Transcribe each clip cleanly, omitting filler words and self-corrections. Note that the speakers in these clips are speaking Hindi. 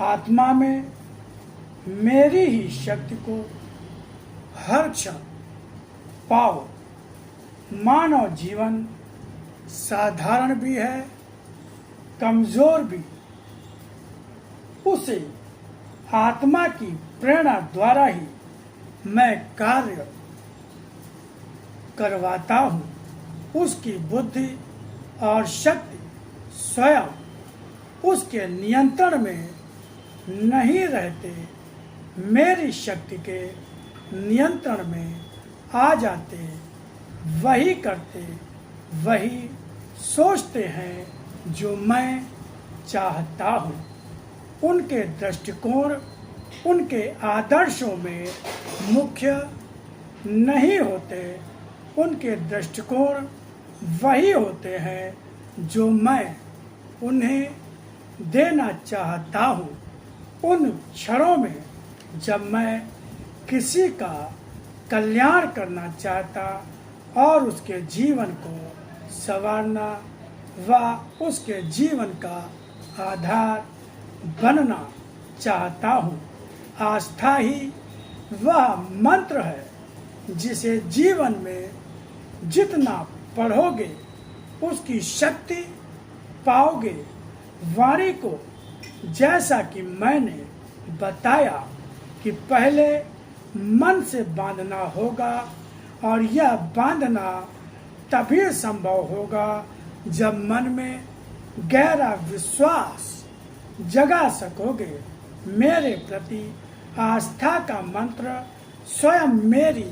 आत्मा में मेरी ही शक्ति को हर क्षण पाओ। मानव जीवन साधारण भी है, कमजोर भी। उसे आत्मा की प्रेरणा द्वारा ही मैं कार्य करवाता हूँ। उसकी बुद्धि और शक्ति स्वयं उसके नियंत्रण में नहीं रहते, मेरी शक्ति के नियंत्रण में आ जाते। वही करते, वही सोचते हैं जो मैं चाहता हूँ। उनके दृष्टिकोण उनके आदर्शों में मुख्य नहीं होते, उनके दृष्टिकोण वही होते हैं जो मैं उन्हें देना चाहता हूँ। उन क्षणों में जब मैं किसी का कल्याण करना चाहता और उसके जीवन को संवारना व उसके जीवन का आधार बनना चाहता हूँ। आस्था ही वह मंत्र है जिसे जीवन में जितना पढ़ोगे उसकी शक्ति पाओगे। वाणी को जैसा कि मैंने बताया कि पहले मन से बांधना होगा और यह बांधना तभी संभव होगा जब मन में गहरा विश्वास जगा सकोगे। मेरे प्रति आस्था का मंत्र स्वयं मेरी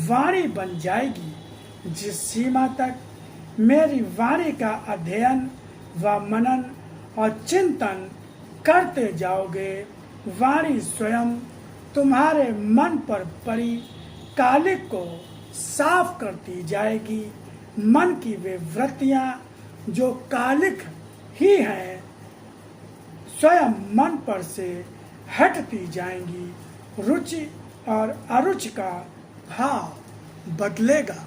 वाणी बन जाएगी। जिस सीमा तक मेरी वाणी का अध्ययन व मनन और चिंतन करते जाओगे, वाणी स्वयं तुम्हारे मन पर पड़ी कालिक को साफ करती जाएगी। मन की वे वृत्तियां जो कालिक ही हैं स्वयं मन पर से हटती जाएंगी। रुचि और अरुचि का भाव बदलेगा।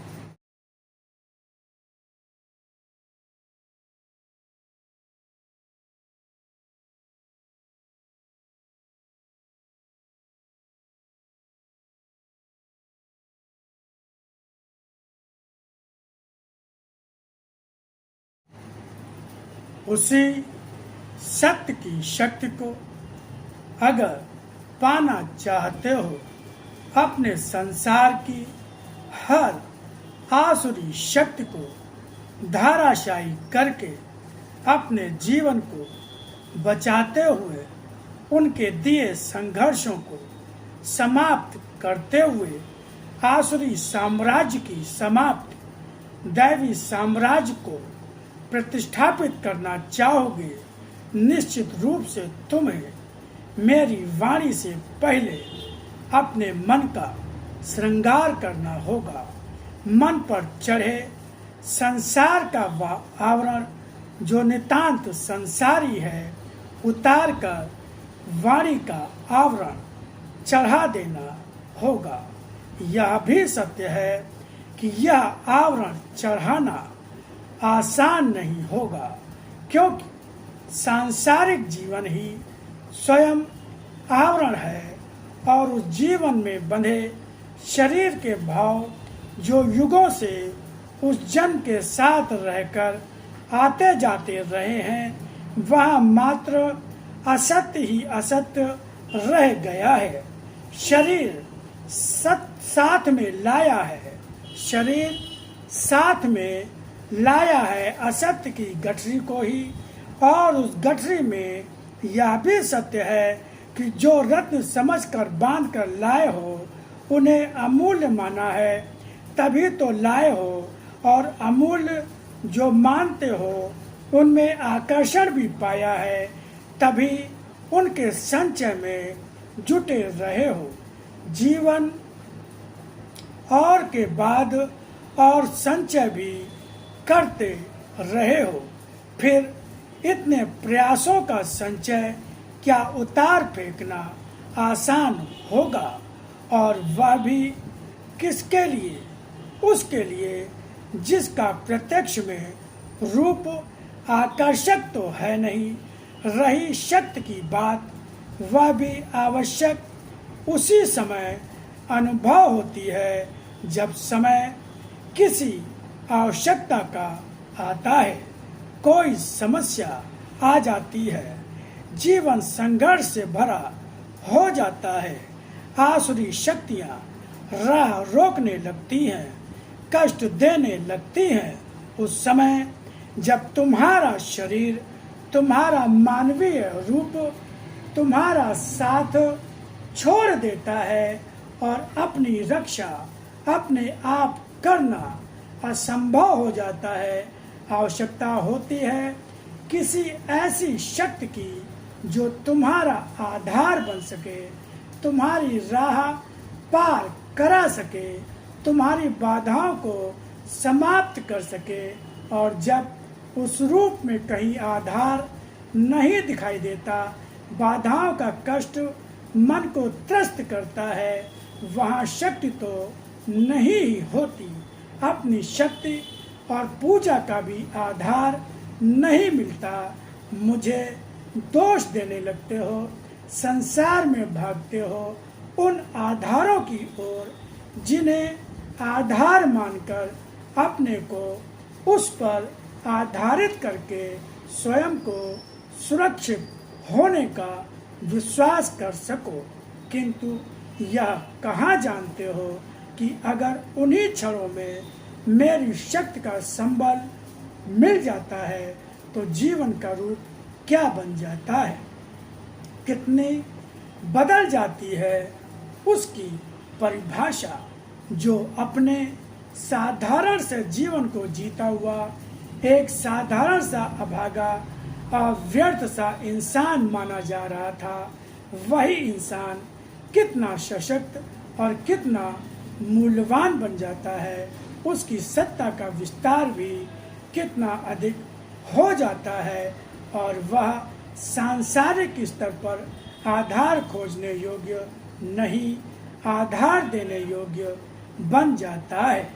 उसी सत्य की शक्ति को अगर पाना चाहते हो, अपने संसार की हर आसुरी शक्ति को धाराशायी करके अपने जीवन को बचाते हुए उनके दिए संघर्षों को समाप्त करते हुए आसुरी साम्राज्य की समाप्ति, दैवी साम्राज्य को प्रतिष्ठापित करना चाहोगे, निश्चित रूप से तुम्हें मेरी वाणी से पहले अपने मन का श्रृंगार करना होगा। मन पर चढ़े संसार का वह आवरण जो नितांत संसारी है, उतार कर वाणी का आवरण चढ़ा देना होगा। यह भी सत्य है कि यह आवरण चढ़ाना आसान नहीं होगा, क्योंकि सांसारिक जीवन ही स्वयं आवरण है और उस जीवन में बंधे शरीर के भाव जो युगों से उस जन के साथ रहकर आते जाते रहे हैं, वह मात्र असत्य ही असत्य रह गया है। शरीर साथ में लाया है, शरीर साथ में लाया है असत्य की गठरी को ही, और उस गठरी में यह भी सत्य है कि जो रत्न समझकर बांध कर लाए हो उन्हें अमूल्य माना है, तभी तो लाए हो, और अमूल्य जो मानते हो उनमें आकर्षण भी पाया है, तभी उनके संचय में जुटे रहे हो। जीवन और के बाद और संचय भी करते रहे हो, फिर इतने प्रयासों का संचय क्या उतार फेंकना आसान होगा, और वह भी किसके लिए? उसके लिए जिसका प्रत्यक्ष में रूप आकर्षक तो है नहीं। रही शक्ति की बात, वह भी आवश्यक उसी समय अनुभव होती है जब समय किसी आवश्यकता का आता है। कोई समस्या आ जाती है, जीवन संघर्ष से भरा हो जाता है, आसुरी शक्तियाँ राह रोकने लगती हैं, कष्ट देने लगती हैं। उस समय जब तुम्हारा शरीर, तुम्हारा मानवीय रूप तुम्हारा साथ छोड़ देता है और अपनी रक्षा अपने आप करना असंभव हो जाता है, आवश्यकता होती है किसी ऐसी शक्ति की जो तुम्हारा आधार बन सके, तुम्हारी राह पार करा सके, तुम्हारी बाधाओं को समाप्त कर सके। और जब उस रूप में कहीं आधार नहीं दिखाई देता, बाधाओं का कष्ट मन को त्रस्त करता है, वहाँ शक्ति तो नहीं होती। अपनी शक्ति और पूजा का भी आधार नहीं मिलता। मुझे दोष देने लगते हो, संसार में भागते हो उन आधारों की ओर जिन्हें आधार मानकर अपने को उस पर आधारित करके स्वयं को सुरक्षित होने का विश्वास कर सको। किंतु यह कहाँ जानते हो कि अगर उन्हीं क्षणों में मेरी शक्ति का संबल मिल जाता है तो जीवन का रूप क्या बन जाता है, कितनी बदल जाती है उसकी परिभाषा। जो अपने साधारण से जीवन को जीता हुआ एक साधारण सा अभागा अव्यर्थ सा इंसान माना जा रहा था, वही इंसान कितना सशक्त और कितना मूल्यवान बन जाता है। उसकी सत्ता का विस्तार भी कितना अधिक हो जाता है और वह सांसारिक स्तर पर आधार खोजने योग्य नहीं, आधार देने योग्य बन जाता है।